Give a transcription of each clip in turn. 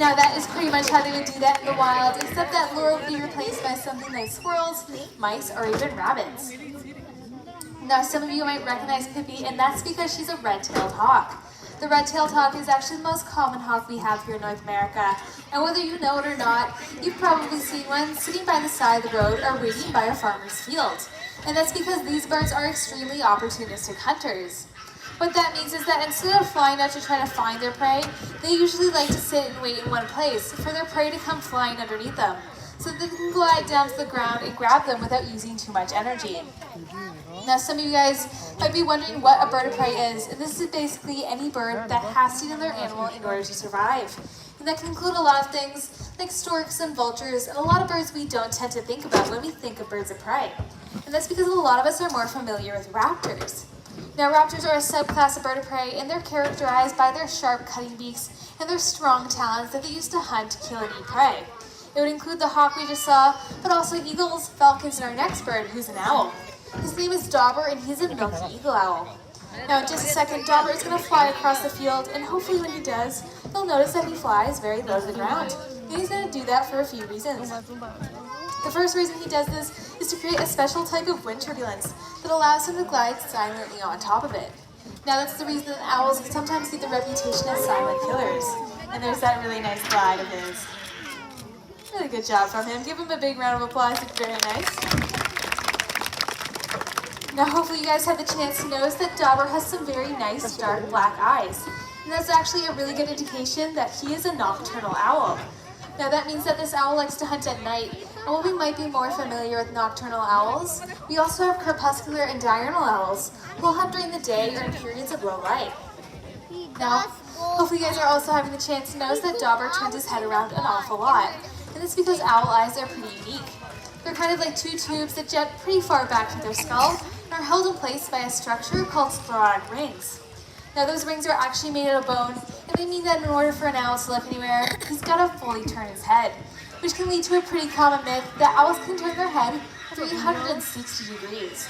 Now that is pretty much how they would do that in the wild, except that lure would be replaced by something like squirrels, mice, or even rabbits. Now some of you might recognize Pippi, and that's because she's a red-tailed hawk. The red-tailed hawk is actually the most common hawk we have here in North America, and whether you know it or not, you've probably seen one sitting by the side of the road or waiting by a farmer's field. And that's because these birds are extremely opportunistic hunters. What that means is that instead of flying out to try to find their prey, they usually like to sit and wait in one place for their prey to come flying underneath them, so that they can glide down to the ground and grab them without using too much energy. Now some of you guys might be wondering what a bird of prey is, and this is basically any bird that has to eat another animal in order to survive. And that can include a lot of things like storks and vultures, and a lot of birds we don't tend to think about when we think of birds of prey. And that's because a lot of us are more familiar with raptors. Now raptors are a subclass of bird of prey, and they're characterized by their sharp cutting beaks and their strong talons that they use to hunt, kill, and eat prey. It would include the hawk we just saw, but also eagles, falcons, and our next bird, who's an owl. His name is Dauber, and he's a milky eagle owl. Now in just a second, Dauber is going to fly across the field, and hopefully when he does, you'll notice that he flies very low to the ground. And he's going to do that for a few reasons. The first reason he does this is to create a special type of wind turbulence that allows him to glide silently on top of it. Now that's the reason that owls sometimes get the reputation as silent killers. And there's that really nice glide of his. Really good job from him. Give him a big round of applause. It's very nice. Now hopefully you guys had the chance to notice that Dauber has some very nice dark black eyes. And that's actually a really good indication that he is a nocturnal owl. Now that means that this owl likes to hunt at night, and while we might be more familiar with nocturnal owls, we also have crepuscular and diurnal owls who will hunt during the day or in periods of low light. Now, hopefully you guys are also having the chance to notice that Dauber turns his head around an awful lot, and it's because owl eyes are pretty unique. They're kind of like two tubes that jet pretty far back to their skull and are held in place by a structure called sclerotic rings. Now those rings are actually made out of bone, and they mean that in order for an owl to look anywhere, he's got to fully turn his head, which can lead to a pretty common myth that owls can turn their head 360 degrees.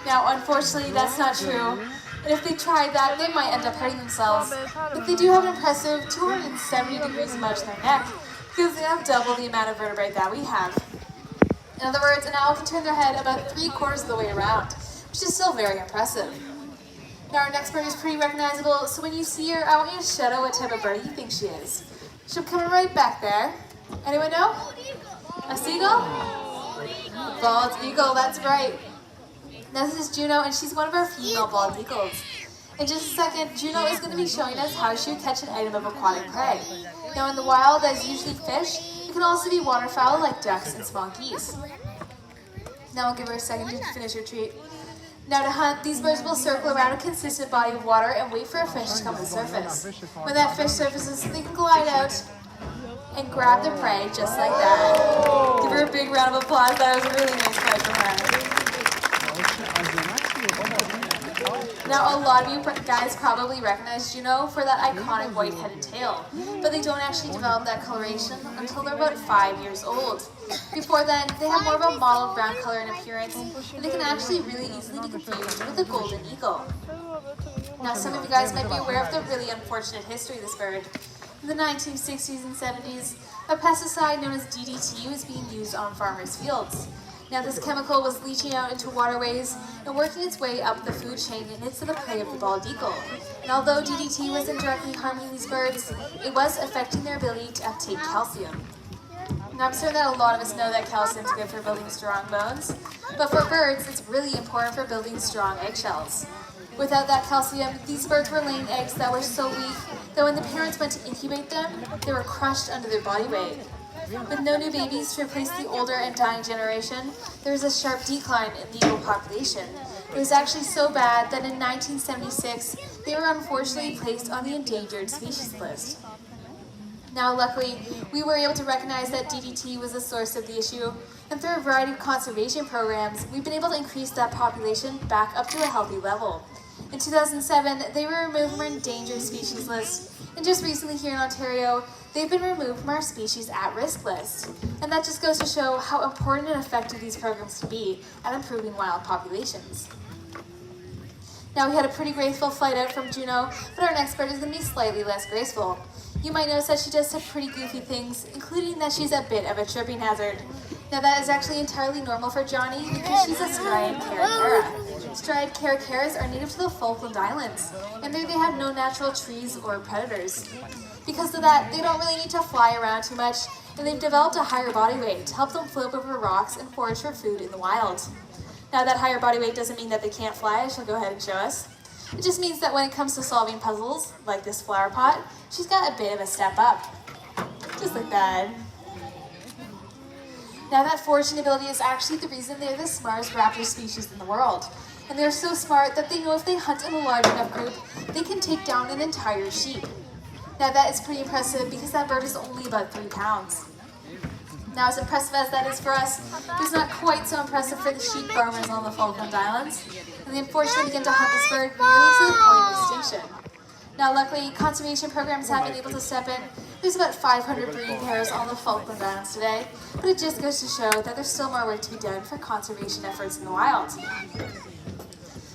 Now unfortunately that's not true, and if they tried that, they might end up hurting themselves, but they do have an impressive 270 degrees much in their neck, because they have double the amount of vertebrae that we have. In other words, an owl can turn their head about 3/4 of the way around, which is still very impressive. Now our next bird is pretty recognizable, so when you see her, I want you to shout out what type of bird you think she is. She'll come right back there. Anyone know? A seagull? Bald eagle, that's right. Now this is Juno, and she's one of our female bald eagles. In just a second, Juno is going to be showing us how she would catch an item of aquatic prey. Now in the wild, that's usually fish. It can also be waterfowl like ducks and small geese. Now I'll give her a second to finish her treat. Now to hunt, these birds will circle around a consistent body of water and wait for a fish to come to the surface. When that fish surfaces, they can glide out and grab their prey just like that. Give her a big round of applause. That was a really nice play for her. Now a lot of you guys probably recognize Juno for that iconic white-headed tail, but they don't actually develop that coloration until they're about 5 years old. Before then, they have more of a mottled brown color in appearance, and they can actually really easily be confused with a golden eagle. Now some of you guys might be aware of the really unfortunate history of this bird. In the 1960s and 70s, a pesticide known as DDT was being used on farmers' fields. Now this chemical was leaching out into waterways and working its way up the food chain and into the prey of the bald eagle. And although DDT wasn't directly harming these birds, it was affecting their ability to uptake calcium. Now I'm certain that a lot of us know that calcium is good for building strong bones, but for birds it's really important for building strong eggshells. Without that calcium, these birds were laying eggs that were so weak that when the parents went to incubate them, they were crushed under their body weight. With no new babies to replace the older and dying generation, there was a sharp decline in the eagle population. It was actually so bad that in 1976, they were unfortunately placed on the endangered species list. Now luckily, we were able to recognize that DDT was the source of the issue, and through a variety of conservation programs, we've been able to increase that population back up to a healthy level. In 2007, they were removed from our endangered species list, and just recently here in Ontario, they've been removed from our species at-risk list. And that just goes to show how important and effective these programs can be at improving wild populations. Now we had a pretty graceful flight out from Juno, but our next bird is going to be slightly less graceful. You might notice that she does some pretty goofy things, including that she's a bit of a tripping hazard. Now that is actually entirely normal for Johnny because she's a striated caracara. Striated caracaras are native to the Falkland Islands, and there they have no natural trees or predators. Because of that, they don't really need to fly around too much, and they've developed a higher body weight to help them float over rocks and forage for food in the wild. Now that higher body weight doesn't mean that they can't fly. She'll go ahead and show us. It just means that when it comes to solving puzzles, like this flower pot, she's got a bit of a step up. Just like that. Now that foraging ability is actually the reason they're the smartest raptor species in the world. And they're so smart that they know if they hunt in a large enough group, they can take down an entire sheep. Now that is pretty impressive because that bird is only about 3 pounds. Now as impressive as that is for us, it's not quite so impressive for the sheep farmers on the Falkland Islands. And they unfortunately begin to hunt this bird nearly to the point of extinction. Now luckily, conservation programs have been able to step in. There's about 500 breeding pairs on the Falkland Islands today, but it just goes to show that there's still more work to be done for conservation efforts in the wild.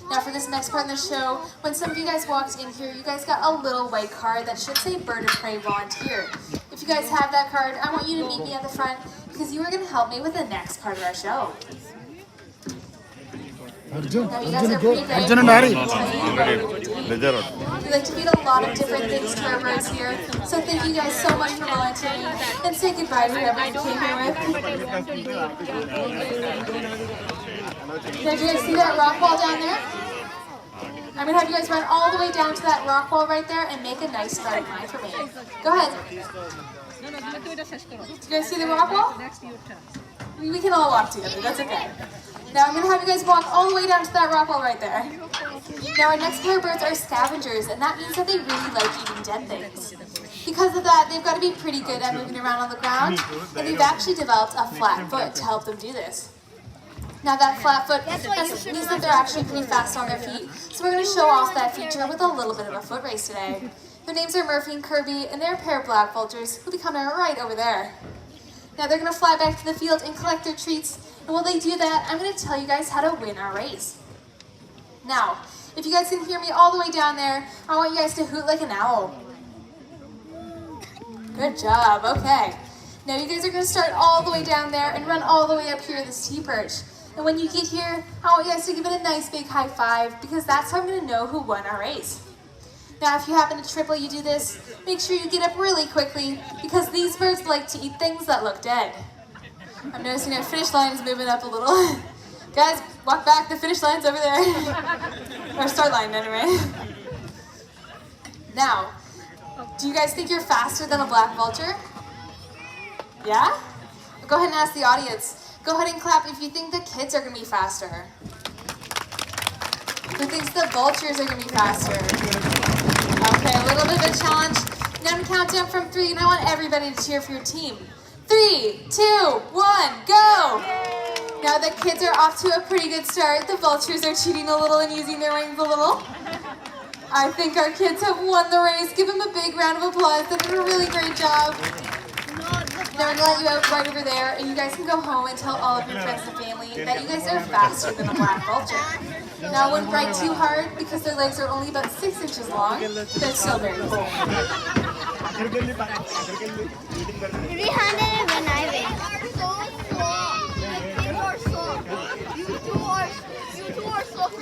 Now for this next part of the show, when some of you guys walked in here, you guys got a little white card that should say Bird of Prey Volunteer. If you guys have that card, I want you to meet me at the front because you are going to help me with the next part of our show. Now you guys are pretty brave. We like to feed a lot of different things to our birds here, so thank you guys so much for volunteering, and say goodbye to whoever you came here with. Now do you guys see that rock wall down there? I'm going to have you guys run all the way down to that rock wall right there and make a nice starting line for me. Go ahead. Do you guys see the rock wall? We can all walk together, that's okay. Now I'm going to have you guys walk all the way down to that rock wall right there. Now our next pair of birds are scavengers, and that means that they really like eating dead things. Because of that, they've got to be pretty good at moving around on the ground, and they've actually developed a flat foot to help them do this. Now that flat foot means that they're actually pretty fast on their feet, so we're going to show off that feature with a little bit of a foot race today. Their names are Murphy and Kirby, and they're a pair of black vultures who will be coming right over there. Now they're going to fly back to the field and collect their treats, and while they do that, I'm going to tell you guys how to win our race. Now, if you guys can hear me all the way down there, I want you guys to hoot like an owl. Good job, okay. Now you guys are going to start all the way down there and run all the way up here this T-perch. And when you get here, I want you guys to give it a nice big high five because that's how I'm going to know who won our race. Now if you happen to trip while you do this, make sure you get up really quickly because these birds like to eat things that look dead. I'm noticing our finish line is moving up a little. Guys, walk back, the finish line's over there. Or start line anyway. Now, do you guys think you're faster than a black vulture? Yeah? Go ahead and ask the audience. Go ahead and clap if you think the kids are going to be faster. Who thinks the vultures are going to be faster? Okay, a little bit of a challenge. Now I'm count down from 3, and I want everybody to cheer for your team. 3, 2, 1, go! Now the kids are off to a pretty good start. The vultures are cheating a little and using their wings a little. I think our kids have won the race. Give them a big round of applause. They did a really great job. Now I'm going to let you out right over there, and you guys can go home and tell all of your friends and family that you guys are faster than a black vulture. Now I wouldn't ride too hard because their legs are only about 6 inches long, but they're still very cool.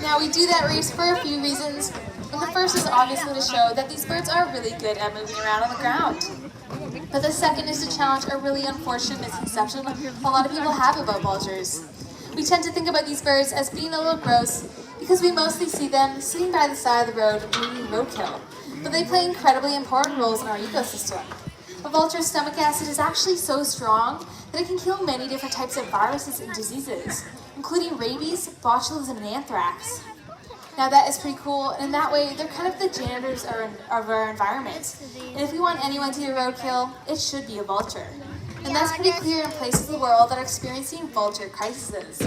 Now we do that race for a few reasons, and the first is obviously to show that these birds are really good at moving around on the ground. But the second is to challenge a really unfortunate misconception a lot of people have about vultures. We tend to think about these birds as being a little gross because we mostly see them sitting by the side of the road eating roadkill, but they play incredibly important roles in our ecosystem. A vulture's stomach acid is actually so strong that it can kill many different types of viruses and diseases, including rabies, botulism, and anthrax. Now that is pretty cool, and in that way, they're kind of the janitors of our environment. And if we want anyone to do roadkill, it should be a vulture. And that's pretty clear in places of the world that are experiencing vulture crises.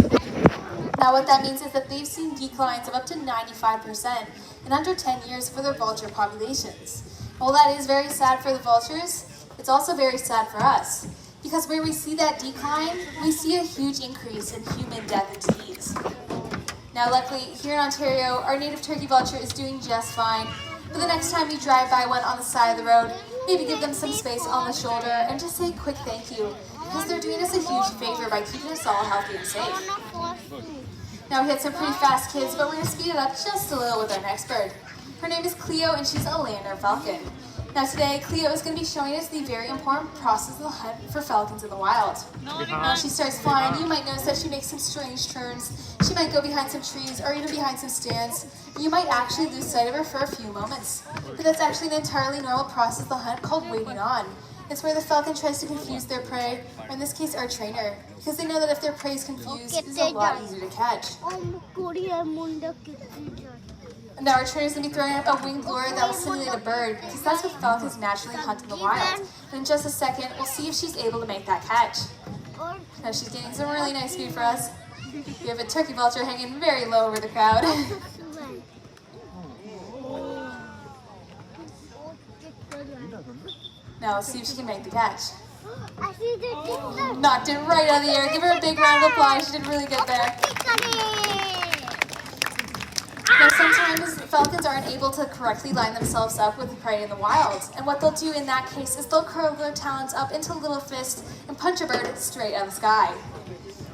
Now what that means is that they've seen declines of up to 95% in under 10 years for their vulture populations. While that is very sad for the vultures, it's also very sad for us. Because where we see that decline, we see a huge increase in human death and disease. Now luckily, here in Ontario, our native turkey vulture is doing just fine, but the next time you drive by one on the side of the road, Maybe give them some space on the shoulder and just say a quick thank you, because they're doing us a huge favor by keeping us all healthy and safe. Now we had some pretty fast kids, but we're going to speed it up just a little with our next bird. Her name is Cleo, and she's a lander falcon. Now today, Cleo is going to be showing us the very important process of the hunt for falcons in the wild. Now she starts flying, you might notice that she makes some strange turns. She might go behind some trees or even behind some stands. You might actually lose sight of her for a few moments. But that's actually an entirely normal process of the hunt called waiting on. It's where the falcon tries to confuse their prey, or in this case our trainer, because they know that if their prey is confused, it's a lot easier to catch. Now our trainer is going to be throwing up a winged lure that will simulate a bird, because that's what falcons naturally hunt in the wild. And in just a second, we'll see if she's able to make that catch. Now she's getting some really nice speed for us. We have a turkey vulture hanging very low over the crowd. Now let's see if she can make the catch. Knocked it right out of the air. Give her a big round of applause. She did really good there. Now sometimes falcons aren't able to correctly line themselves up with prey in the wild. And what they'll do in that case is they'll curl their talons up into a little fist and punch a bird straight out of the sky.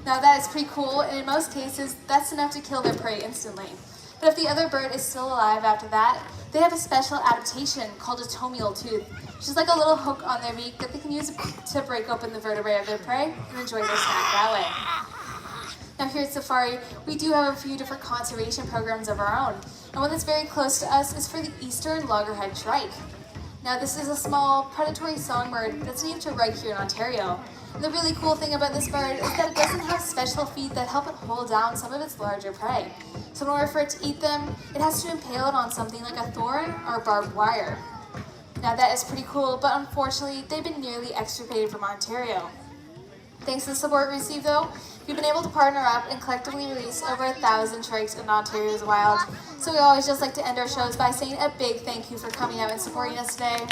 Now that is pretty cool, and in most cases, that's enough to kill their prey instantly. But if the other bird is still alive after that, they have a special adaptation called a tomial tooth, which is like a little hook on their beak that they can use to break open the vertebrae of their prey and enjoy their snack that way. Now here at Safari, we do have a few different conservation programs of our own, and one that's very close to us is for the eastern loggerhead shrike. Now this is a small predatory songbird that's native to right here in Ontario. And the really cool thing about this bird is that it doesn't have special feet that help it hold down some of its larger prey. So in order for it to eat them, it has to impale it on something like a thorn or barbed wire. Now that is pretty cool, but unfortunately they've been nearly extirpated from Ontario. Thanks to the support we received though, we've been able to partner up and collectively release over 1,000 shrikes in Ontario's wild. So we always just like to end our shows by saying a big thank you for coming out and supporting us today.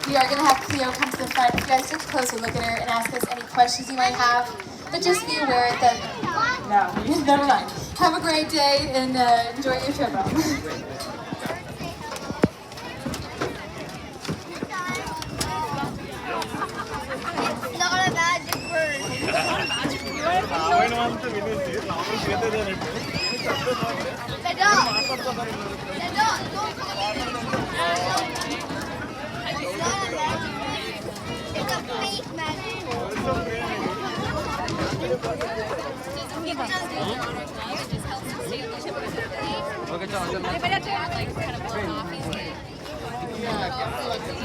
We are going to have Cleo come to the front if you guys take a closer look at her and ask us any questions you might have. But just be aware that, no, never mind. Have a great day and enjoy your trip home.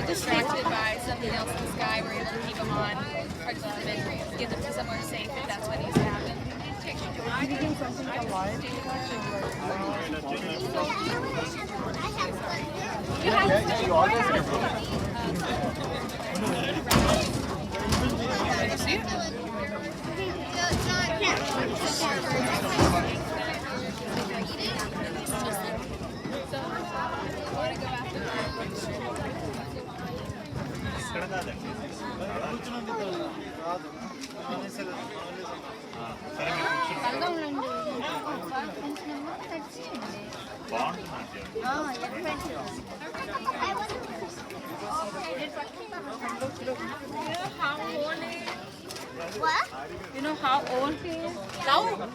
Distracted by something else in the sky, we're able to keep them on, park them and get them to somewhere safe if that's what needs to happen. What? You know how old he is? No. What?